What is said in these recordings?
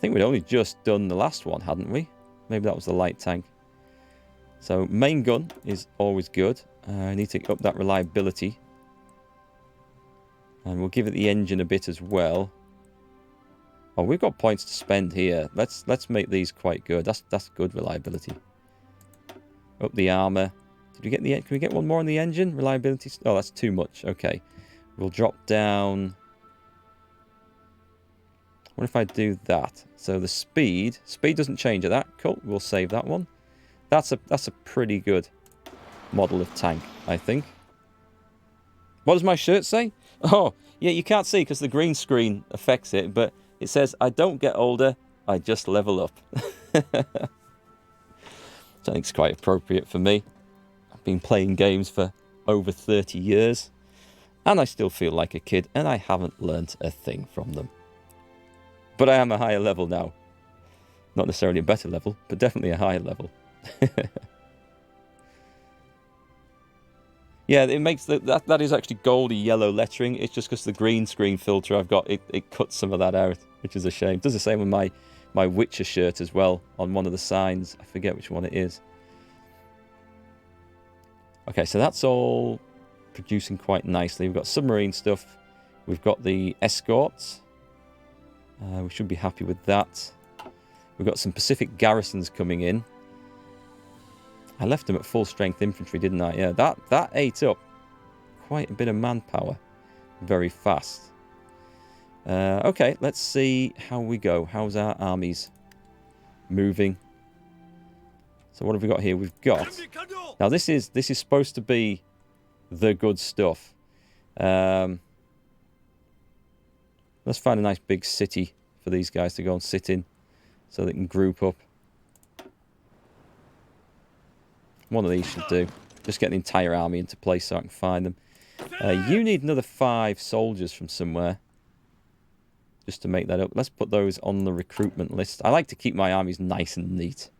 think we'd only just done the last one, hadn't we? Maybe that was the light tank. So main gun is always good. I need to up that reliability. And we'll give it the engine a bit as well. Oh, we've got points to spend here. Let's make these quite good. That's good reliability. Up the armor. Did we get the? Can we get one more on the engine? Reliability. Oh, that's too much. Okay. We'll drop down. What if I do that? So the speed doesn't change at that. Cool. We'll save that one. That's a pretty good model of tank, I think. What does my shirt say? Oh, yeah, you can't see because the green screen affects it, but it says, I don't get older, I just level up. Which I think is quite appropriate for me. I've been playing games for over 30 years, and I still feel like a kid, and I haven't learnt a thing from them. But I am a higher level now. Not necessarily a better level, but definitely a higher level. Yeah, it makes that is actually goldy yellow lettering. It's just because the green screen filter I've got, it cuts some of that out, which is a shame. It does the same with my Witcher shirt as well on one of the signs. I forget which one it is. Okay, so that's all producing quite nicely. We've got submarine stuff. We've got the escorts. We should be happy with that. We've got some Pacific garrisons coming in. I left them at full strength infantry, didn't I? Yeah, that ate up quite a bit of manpower very fast. Okay, let's see how we go. How's our armies moving? So what have we got here? We've got... Now this is supposed to be the good stuff. Let's find a nice big city for these guys to go and sit in so they can group up. One of these should do. Just get the entire army into place so I can find them. You need another 5 soldiers from somewhere. Just to make that up. Let's put those on the recruitment list. I like to keep my armies nice and neat.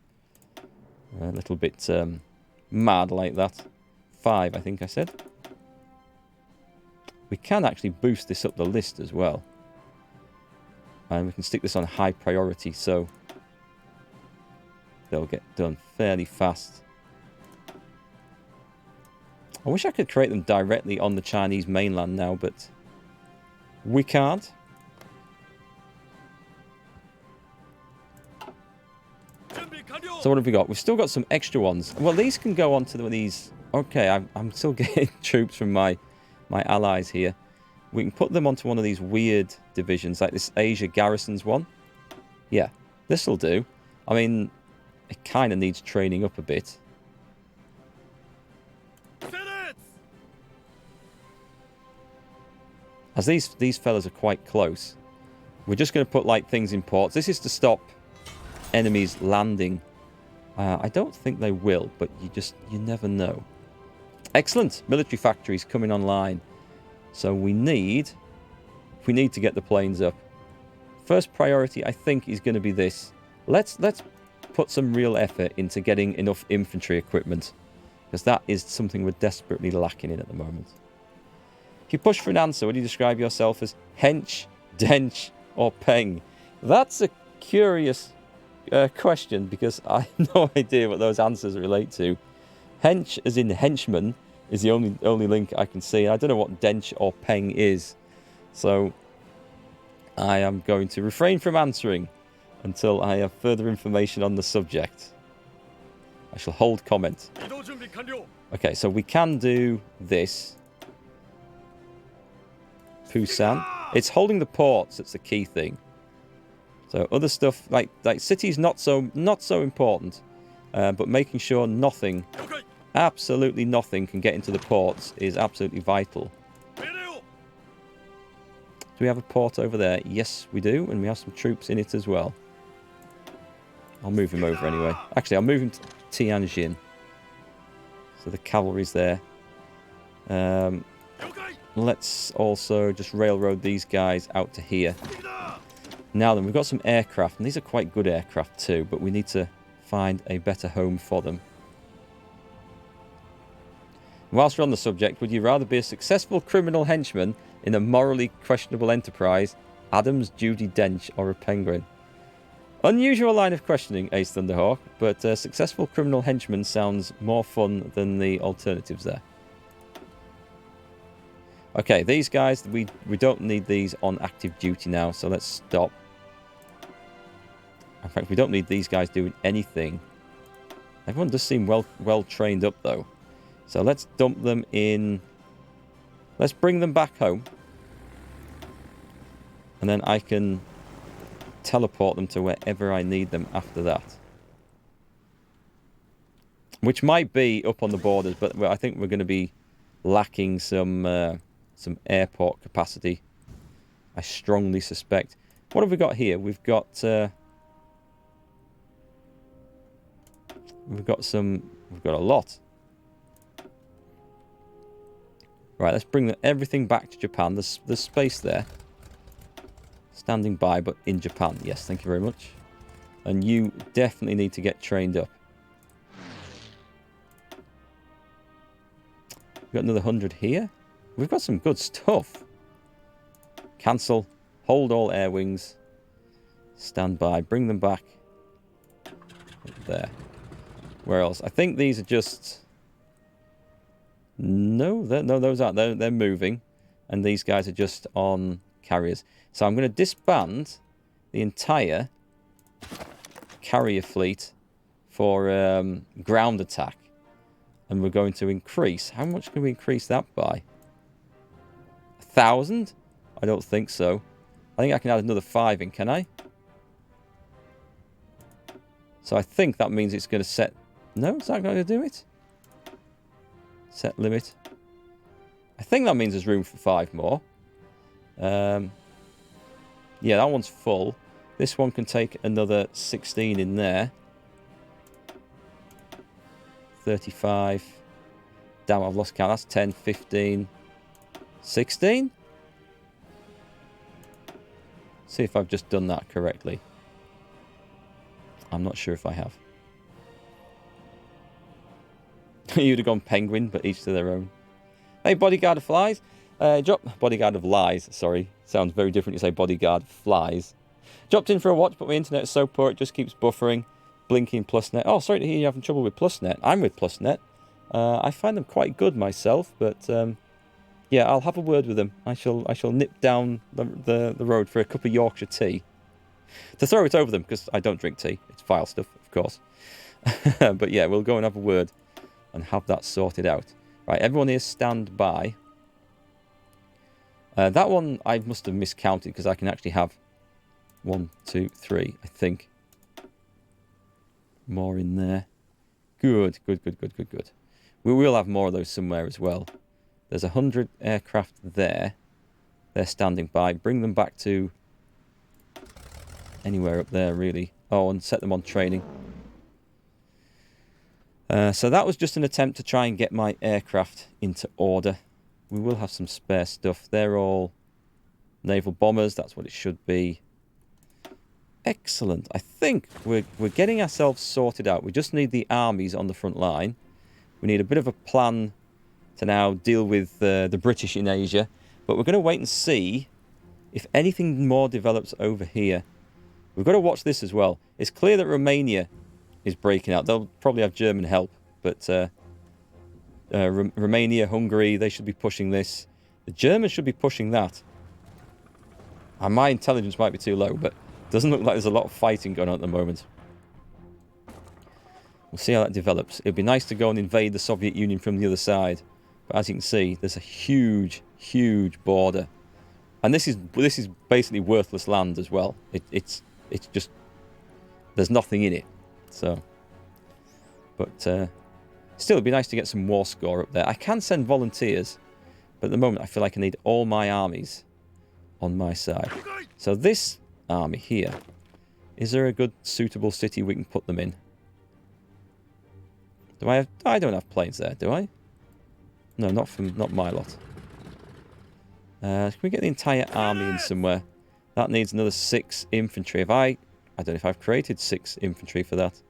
A little bit mad like that. 5, I think I said. We can actually boost this up the list as well. And we can stick this on high priority so they'll get done fairly fast. I wish I could create them directly on the Chinese mainland now, but we can't. So what have we got? We've still got some extra ones. Well, these can go on to these... Okay, I'm still getting troops from my allies here. We can put them onto one of these weird divisions, like this Asia Garrisons one. Yeah, this will do. I mean, it kind of needs training up a bit. As these fellas are quite close, we're just going to put like things in ports. This is to stop enemies landing. I don't think they will, but you never know. Excellent. Military factories coming online. So we need to get the planes up. First priority, I think, is going to be this. Let's put some real effort into getting enough infantry equipment, because that is something we're desperately lacking in at the moment. If you push for an answer, would you describe yourself as hench, dench, or peng? That's a curious question, because I have no idea what those answers relate to. Hench, as in henchman, is the only link I can see. I don't know what dench or peng is. So I am going to refrain from answering until I have further information on the subject. I shall hold comment. Okay, so we can do this. Busan. It's holding the ports that's the key thing. So other stuff like cities not so important, but making sure nothing, absolutely nothing, can get into the ports is absolutely vital. Do we have a port over there? Yes, we do, and we have some troops in it as well. I'll move him over anyway. Actually, I'll move him to Tianjin. So the cavalry's there. Let's also just railroad these guys out to here. Now then, we've got some aircraft, and these are quite good aircraft too, but we need to find a better home for them. Whilst we're on the subject, would you rather be a successful criminal henchman in a morally questionable enterprise, Adams, Judy Dench, or a penguin? Unusual line of questioning, Ace Thunderhawk, but successful criminal henchman sounds more fun than the alternatives there. Okay, these guys, we don't need these on active duty now, so let's stop. In fact, we don't need these guys doing anything. Everyone does seem well trained up, though. So let's dump them in. Let's bring them back home. And then I can teleport them to wherever I need them after that. Which might be up on the borders, but I think we're going to be lacking some airport capacity. I strongly suspect. What have we got here? We've got a lot. Right, let's bring everything back to Japan. There's space there. Standing by, but in Japan. Yes, thank you very much. And you definitely need to get trained up. We've got another 100 here. We've got some good stuff. Cancel. Hold all air wings. Stand by. Bring them back. There. Where else? I think these are just... No, those aren't. They're moving. And these guys are just on carriers. So I'm going to disband the entire carrier fleet for ground attack. And we're going to increase... How much can we increase that by? 1,000? I don't think so. I think I can add another 5 in, can I? So I think that means it's going to set... No, is that going to do it? Set limit. I think that means there's room for 5 more. Yeah, that one's full. This one can take another 16 in there. 35. Damn, I've lost count. That's 10, 15, 16? See if I've just done that correctly. I'm not sure if I have. You'd have gone penguin, but each to their own. Hey, bodyguard of flies. Bodyguard of lies, sorry. Sounds very different to say bodyguard flies. Dropped in for a watch, but my internet is so poor it just keeps buffering. Blinking PlusNet. Oh, sorry to hear you're having trouble with PlusNet. I'm with PlusNet. I find them quite good myself, but yeah, I'll have a word with them. I shall nip down the road for a cup of Yorkshire tea. To throw it over them, because I don't drink tea. It's vile stuff, of course. But yeah, we'll go and have a word and have that sorted out. Right, everyone here stand by. That one I must have miscounted because I can actually have 1, 2, 3, I think. More in there. Good. We will have more of those somewhere as well. There's 100 aircraft there. They're standing by. Bring them back to anywhere up there, really. Oh, and set them on training. So that was just an attempt to try and get my aircraft into order. We will have some spare stuff. They're all naval bombers. That's what it should be. Excellent. I think we're getting ourselves sorted out. We just need the armies on the front line. We need a bit of a plan to now deal with the British in Asia. But we're going to wait and see if anything more develops over here. We've got to watch this as well. It's clear that Romania is breaking out. They'll probably have German help. But Romania, Hungary, they should be pushing this. The Germans should be pushing that. And my intelligence might be too low, but it doesn't look like there's a lot of fighting going on at the moment. We'll see how that develops. It'd be nice to go and invade the Soviet Union from the other side. But as you can see, there's a huge border. And this is basically worthless land as well. It's just... There's nothing in it. So... But... Still, it'd be nice to get some war score up there. I can send volunteers, but at the moment I feel like I need all my armies on my side. So this army here, is there a good suitable city we can put them in? Do I have? I don't have planes there, do I? No, not my lot. Can we get the entire army in somewhere? That needs another 6 infantry. I don't know if I've created 6 infantry for that.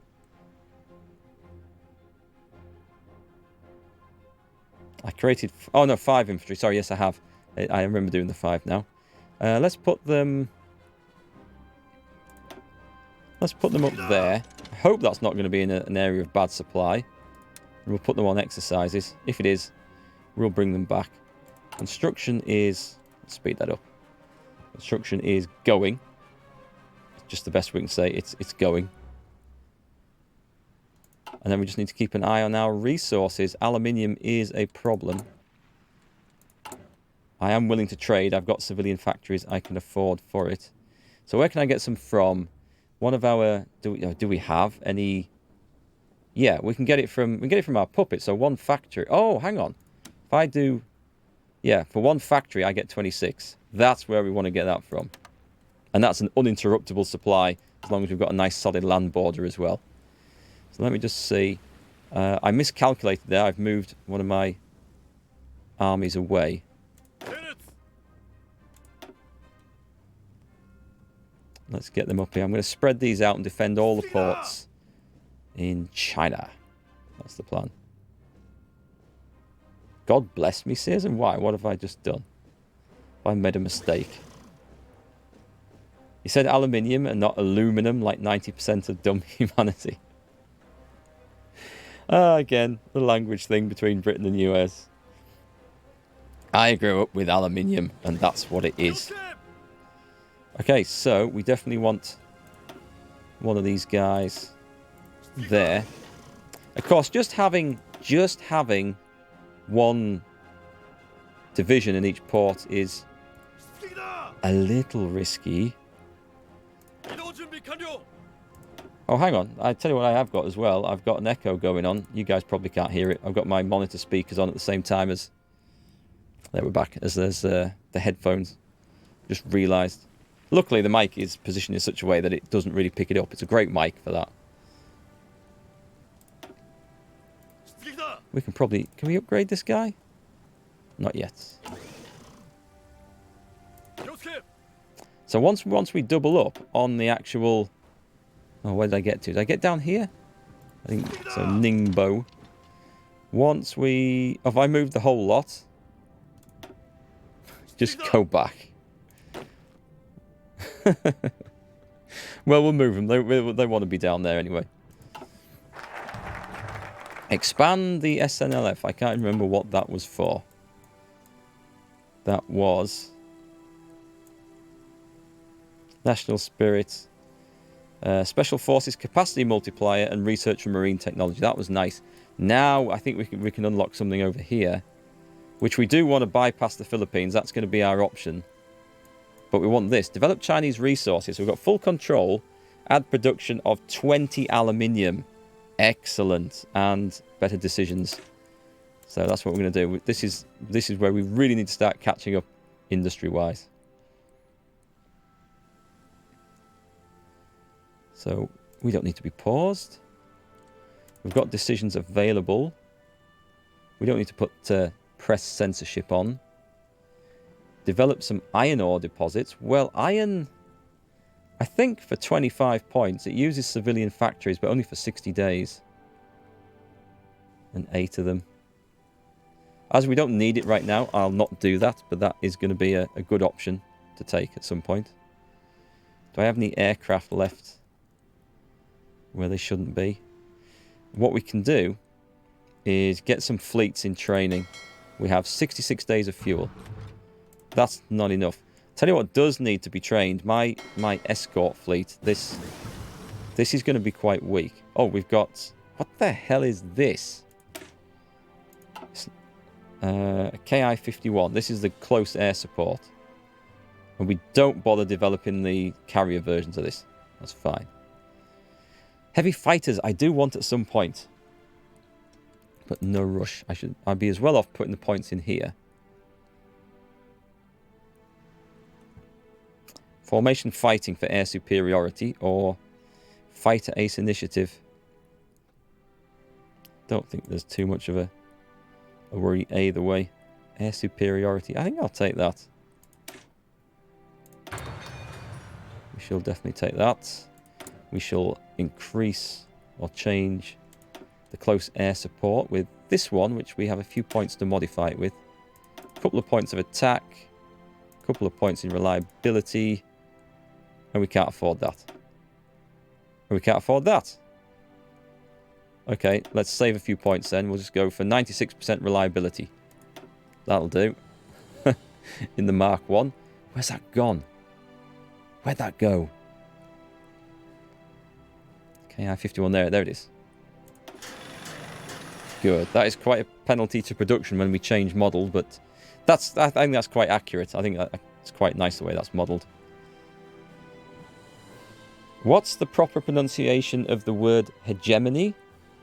I created... Oh, no, 5 infantry. Sorry, yes, I have. I remember doing the 5 now. Let's put them Let's put them up there. I hope that's not going to be in an area of bad supply. We'll put them on exercises. If it is, we'll bring them back. Construction is... Let's speed that up. Construction is going. It's just the best we can say. It's going. And then we just need to keep an eye on our resources. Aluminium is a problem. I am willing to trade. I've got civilian factories. I can afford for it. So where can I get some from? One of our... Do we have any... Yeah, we can get it from our puppet. So one factory. Oh, hang on. If I do... Yeah, for one factory, I get 26. That's where we want to get that from. And that's an uninterruptible supply, as long as we've got a nice solid land border as well. So let me just see. I miscalculated there. I've moved one of my armies away. Let's get them up here. I'm going to spread these out and defend all the ports in China. That's the plan. God bless me, says, and why? What have I just done? I made a mistake. He said aluminium and not aluminum, like 90% of dumb humanity. Again, the language thing between Britain and US. I grew up with aluminium, and that's what it is. Okay, so we definitely want one of these guys there. Of course, just having one division in each port is a little risky. Oh, hang on. I tell you what I have got as well. I've got an echo going on. You guys probably can't hear it. I've got my monitor speakers on at the same time as... There, we're back. As there's the headphones. Just realised. Luckily, the mic is positioned in such a way that it doesn't really pick it up. It's a great mic for that. We can probably... Can we upgrade this guy? Not yet. So once we double up on the actual... Oh, where did I get to? Did I get down here? I think so. Ningbo. Once we... Have I moved the whole lot? Just go back. Well, we'll move them. They want to be down there anyway. Expand the SNLF. I can't remember what that was for. That was... National Spirit... Special Forces Capacity Multiplier and Research and Marine Technology. That was nice. Now, I think we can unlock something over here. Which we do want to bypass the Philippines. That's going to be our option. But we want this. Develop Chinese resources. We've got full control. Add production of 20 aluminium. Excellent. And better decisions. So that's what we're going to do. This is where we really need to start catching up industry-wise. So we don't need to be paused. We've got decisions available. We don't need to put press censorship on. Develop some iron ore deposits. Well, iron, I think for 25 points, it uses civilian factories, but only for 60 days. And 8 of them. As we don't need it right now, I'll not do that, but that is going to be a good option to take at some point. Do I have any aircraft left where they shouldn't be? What we can do is get some fleets in training. We have 66 days of fuel. That's not enough. Tell you what does need to be trained. My escort fleet. This is going to be quite weak. Oh, we've got... What the hell is this? KI-51. This is the close air support. And we don't bother developing the carrier versions of this. That's fine. Heavy fighters I do want at some point. But no rush. I'd be as well off putting the points in here. Formation fighting for air superiority or fighter ace initiative. Don't think there's too much of a worry either way. Air superiority. I think I'll take that. We shall definitely take that. We shall increase or change the close air support with this one, which we have a few points to modify it with. A couple of points of attack. A couple of points in reliability. And we can't afford that. We can't afford that. Okay, let's save a few points then. We'll just go for 96% reliability. That'll do. In the Mark 1. Where's that gone? Where'd that go? Okay, I-51 there. There it is. Good. That is quite a penalty to production when we change model, but I think that's quite accurate. I think it's quite nice the way that's modelled. What's the proper pronunciation of the word hegemony?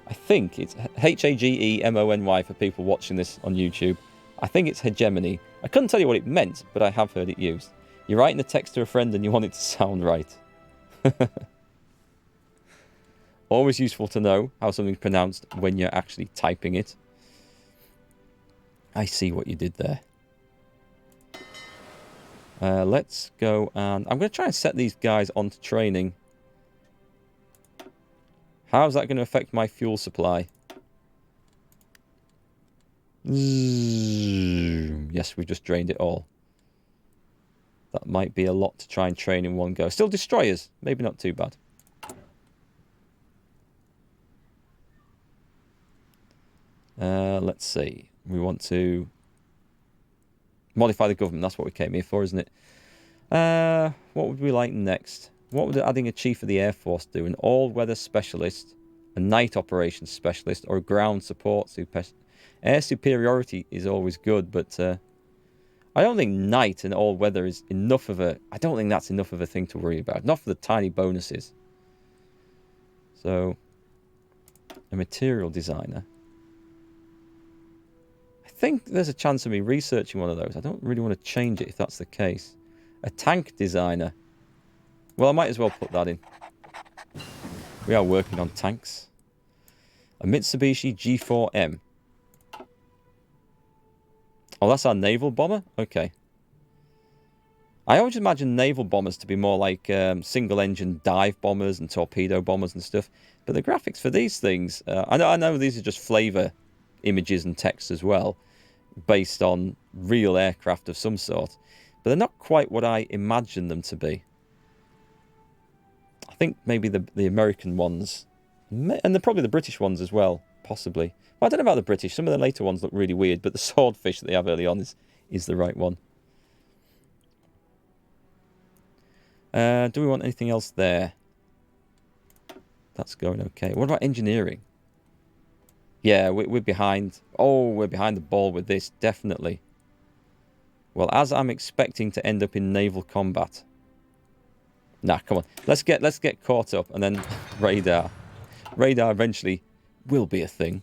I think it's H-A-G-E-M-O-N-Y for people watching this on YouTube. I think it's hegemony. I couldn't tell you what it meant, but I have heard it used. You're writing a text to a friend and you want it to sound right. Always useful to know how something's pronounced when you're actually typing it. I see what you did there. Let's go and... I'm going to try and set these guys onto training. How's that going to affect my fuel supply? Yes, we've just drained it all. That might be a lot to try and train in one go. Still destroyers. Maybe not too bad. Let's see. We want to modify the government. That's what we came here for, isn't it? What would we like next? What would adding a chief of the Air Force do? An all-weather specialist, a night operations specialist, or a ground support specialist? Air superiority is always good, but I don't think night and all-weather is enough of a... I don't think that's enough of a thing to worry about. Not for the tiny bonuses. So, a material designer. I think there's a chance of me researching one of those. I don't really want to change it if that's the case. A tank designer. Well, I might as well put that in. We are working on tanks. A Mitsubishi G4M. Oh, that's our naval bomber? Okay. I always imagine naval bombers to be more like single-engine dive bombers and torpedo bombers and stuff. But the graphics for these things... I know these are just flavour images and text as well, based on real aircraft of some sort. But they're not quite what I imagine them to be. I think maybe the American ones, and probably the British ones as well, possibly. Well, I don't know about the British. Some of the later ones look really weird, but the swordfish that they have early on is the right one. Do we want anything else there? That's going okay. What about engineering? Yeah, we're behind. Oh, we're behind the ball with this, definitely. Well, as I'm expecting to end up in naval combat. Nah, come on. Let's get caught up, and then radar. Radar eventually will be a thing.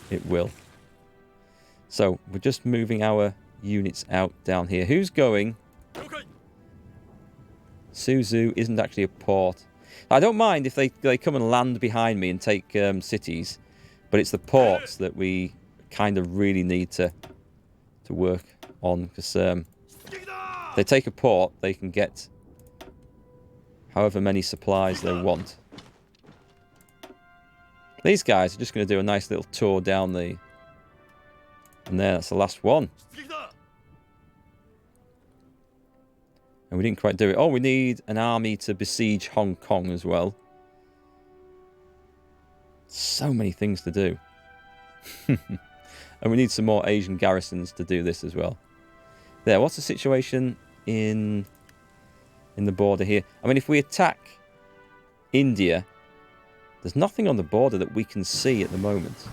It will. So, we're just moving our units out down here. Who's going? Suzu isn't actually a port. I don't mind if they come and land behind me and take cities. But it's the ports that we kind of really need to work on. Because if they take a port, they can get however many supplies they want. These guys are just going to do a nice little tour down the... And there, that's the last one. And we didn't quite do it. Oh, we need an army to besiege Hong Kong as well. So many things to do. And we need some more Asian garrisons to do this as well. There, what's the situation in the border here? I mean, if we attack India, there's nothing on the border that we can see at the moment.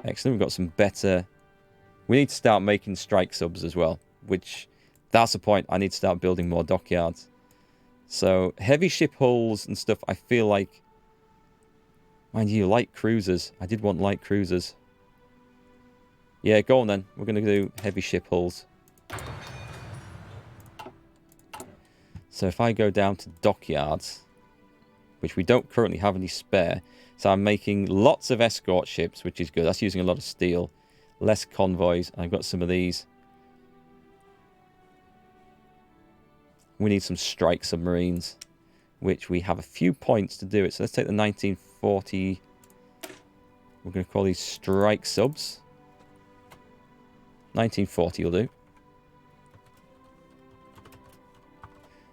Excellent, we've got some better... We need to start making strike subs as well, which, that's the point. I need to start building more dockyards. So, heavy ship hulls and stuff, I feel like... Mind you, light cruisers. I did want light cruisers. Yeah, go on then. We're going to do heavy ship hulls. So if I go down to dockyards, which we don't currently have any spare, so I'm making lots of escort ships, which is good. That's using a lot of steel. Less convoys. I've got some of these. We need some strike submarines, which we have a few points to do it. So let's take the 1940. We're going to call these strike subs. 1940 will do.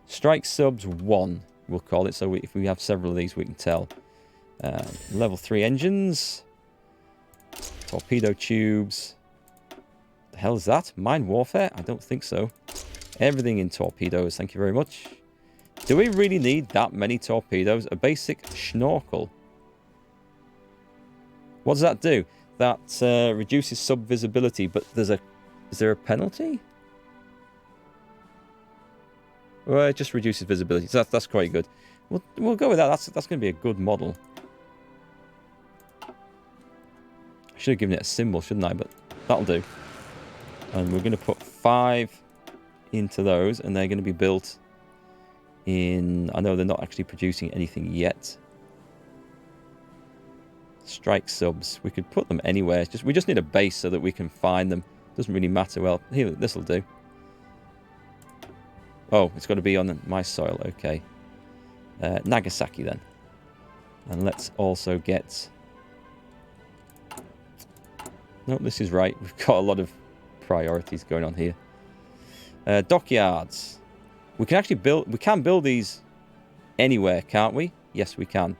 Strike subs 1. we'll call it. So if we have several of these, we can tell. Level 3 engines. Torpedo tubes. The hell is that? Mine warfare? I don't think so. Everything in torpedoes. Thank you very much. Do we really need that many torpedoes? A basic schnorkel. What does that do? That reduces sub-visibility, but is there a penalty? Well, it just reduces visibility, so that's quite good. We'll go with that. That's going to be a good model. I should have given it a symbol, shouldn't I? But that'll do. And we're going to put 5 into those, and they're going to be built in... I know they're not actually producing anything yet. Strike subs. We could put them anywhere. We just need a base so that we can find them. Doesn't really matter. Well, here, this will do. Oh, it's got to be on my soil. Okay. Nagasaki then. And let's also get... No, this is right. We've got a lot of priorities going on here. Dockyards. We can actually build... We can build these anywhere, can't we? Yes, we can.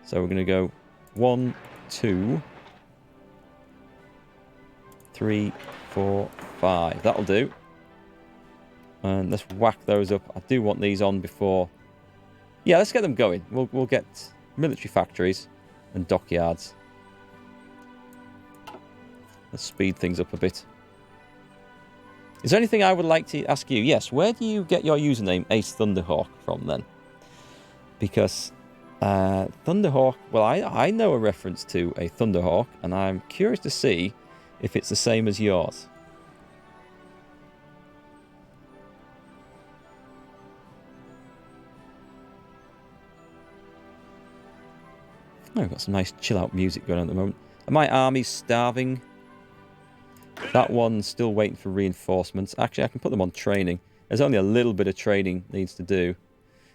So we're going to go 1, 2, 3, 4, 5. That'll do. And let's whack those up. I do want these on before... Yeah, let's get them going. We'll get military factories and dockyards. Let's speed things up a bit. Is there anything I would like to ask you? Yes, where do you get your username Ace Thunderhawk from then? Because Thunderhawk, well, I know a reference to a Thunderhawk, and I'm curious to see if it's the same as yours. Oh, we've got some nice chill-out music going on at the moment. Are my armies starving? That one's still waiting for reinforcements. Actually, I can put them on training. There's only a little bit of training needs to do.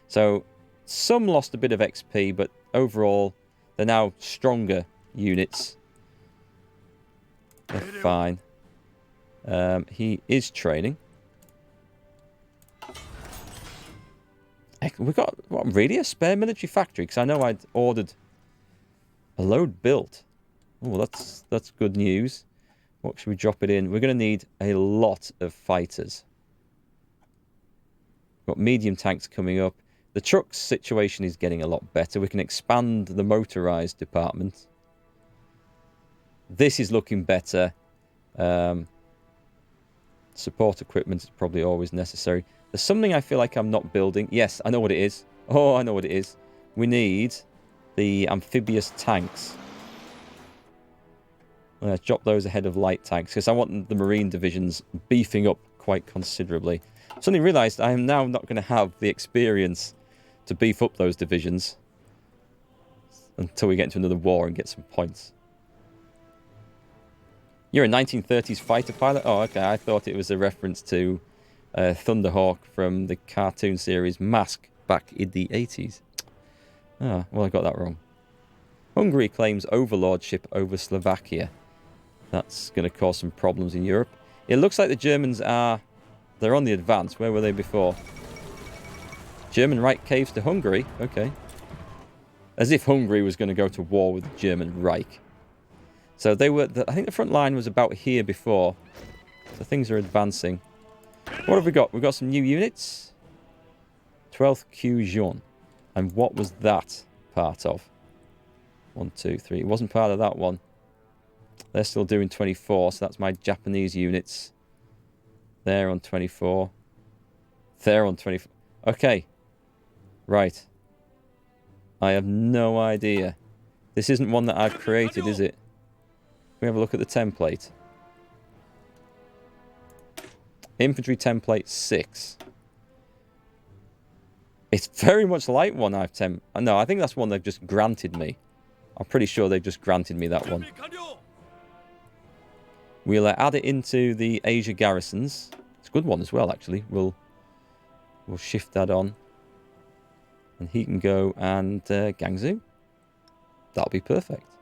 So, some lost a bit of XP, but overall, they're now stronger units. They're fine. He is training. We've got, what, really? A spare military factory? Because I know I'd ordered a load built. Oh, that's good news. What should we drop it in? We're going to need a lot of fighters. We've got medium tanks coming up. The trucks situation is getting a lot better. We can expand the motorized department. This is looking better. Support equipment is probably always necessary. There's something I feel like I'm not building. Yes, I know what it is. Oh, I know what it is. We need the amphibious tanks. I'm going to drop those ahead of light tanks because I want the marine divisions beefing up quite considerably. Suddenly realised I am now not going to have the experience to beef up those divisions until we get into another war and get some points. You're a 1930s fighter pilot? Oh, okay. I thought it was a reference to Thunderhawk from the cartoon series Mask back in the 80s. Ah, well, I got that wrong. Hungary claims overlordship over Slovakia. That's going to cause some problems in Europe. It looks like the Germans are... They're on the advance. Where were they before? German Reich caves to Hungary? Okay. As if Hungary was going to go to war with the German Reich. So they were... I think the front line was about here before. So things are advancing. What have we got? We've got some new units. 12th Cujon. And what was that part of? 1, 2, 3. It wasn't part of that one. They're still doing 24, so that's my Japanese units. They're on 24. They're on 24. Okay. Right. I have no idea. This isn't one that I've created, is it? Can we have a look at the template? Infantry template 6. It's very much like one I've No, I think that's one they've just granted me. I'm pretty sure they've just granted me that one. We'll add it into the Asia garrisons. It's a good one as well, actually. We'll shift that on. And he can go and Gangzhou. That'll be perfect.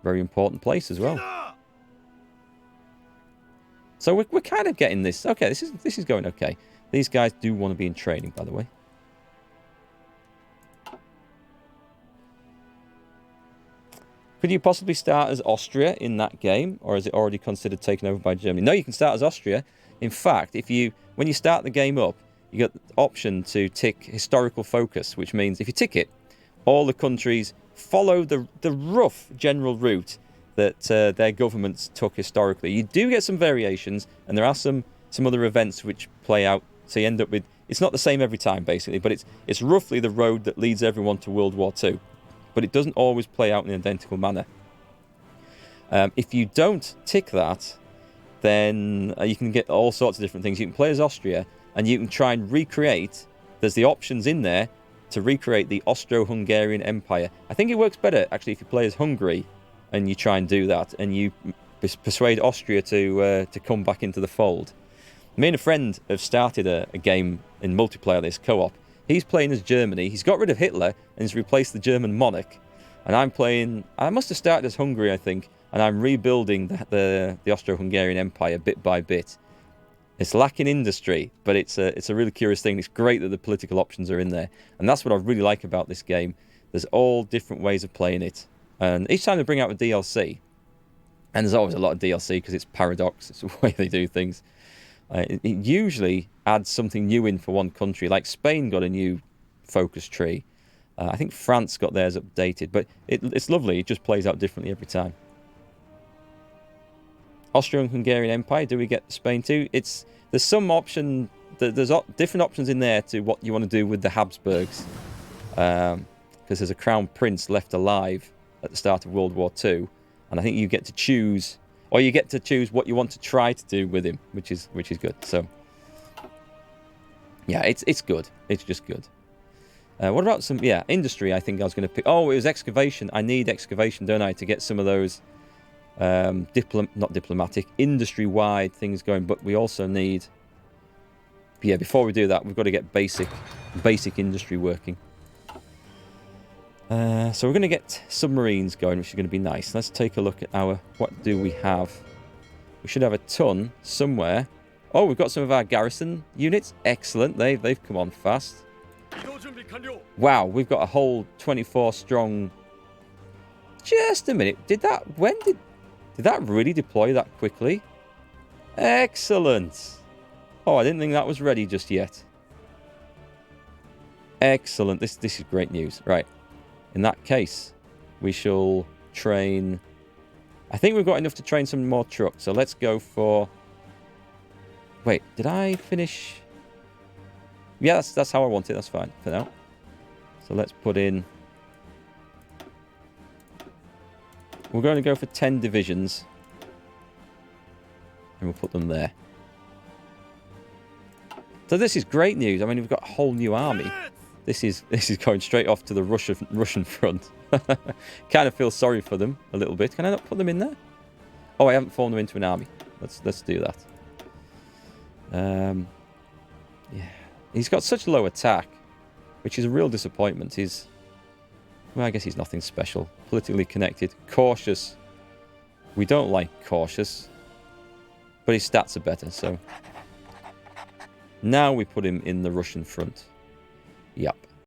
Very important place as well. So we're kind of getting this. Okay, this is going okay. These guys do want to be in training, by the way. Could you possibly start as Austria in that game, or is it already considered taken over by Germany? No, you can start as Austria. In fact, when you start the game up, you get the option to tick historical focus, which means if you tick it, all the countries follow the rough general route that their governments took historically. You do get some variations, and there are some other events which play out, so you end up with... It's not the same every time, basically, but it's roughly the road that leads everyone to World War II. But it doesn't always play out in an identical manner. If you don't tick that, then you can get all sorts of different things. You can play as Austria, and you can try and recreate... There's the options in there to recreate the Austro-Hungarian Empire. I think it works better, actually, if you play as Hungary, and you try and do that, and you persuade Austria to come back into the fold. Me and a friend have started a game in multiplayer, this co-op. He's playing as Germany. He's got rid of Hitler and he's replaced the German monarch. And I'm playing... I must have started as Hungary, I think. And I'm rebuilding the Austro-Hungarian Empire bit by bit. It's lacking industry, but it's a really curious thing. It's great that the political options are in there. And that's what I really like about this game. There's all different ways of playing it. And each time they bring out a DLC, and there's always a lot of DLC because it's Paradox. It's the way they do things. It usually adds something new in for one country. Like Spain got a new focus tree. I think France got theirs updated. But it's lovely. It just plays out differently every time. Austro-Hungarian Empire. Do we get Spain too? There's some option. There's different options in there to what you want to do with the Habsburgs. Because there's a crown prince left alive at the start of World War II. And I think you get to choose... Or you get to choose what you want to try to do with him, which is good. So, yeah, it's good. It's just good. What about some... Yeah, industry, I think I was going to pick... Oh, it was excavation. I need excavation, don't I, to get some of those... not diplomatic, industry-wide things going. But we also need... Yeah, before we do that, we've got to get basic industry working. So we're going to get submarines going, which is going to be nice. Let's take a look at what do we have? We should have a ton somewhere. Oh, we've got some of our garrison units. Excellent. They've come on fast. Wow, we've got a whole 24 strong. Just a minute. Did that really deploy that quickly? Excellent. Oh, I didn't think that was ready just yet. Excellent. This is great news. Right. In that case, we shall train... I think we've got enough to train some more trucks. So let's go for... Wait, did I finish... Yeah, that's how I want it. That's fine for now. So let's put in... We're going to go for 10 divisions. And we'll put them there. So this is great news. I mean, we've got a whole new army. This is going straight off to the Russian front. Kind of feel sorry for them a little bit. Can I not put them in there? Oh, I haven't formed them into an army. Let's do that. Yeah, he's got such low attack, which is a real disappointment. Well, I guess he's nothing special. Politically connected, cautious. We don't like cautious, but his stats are better. So now we put him in the Russian front. Yep.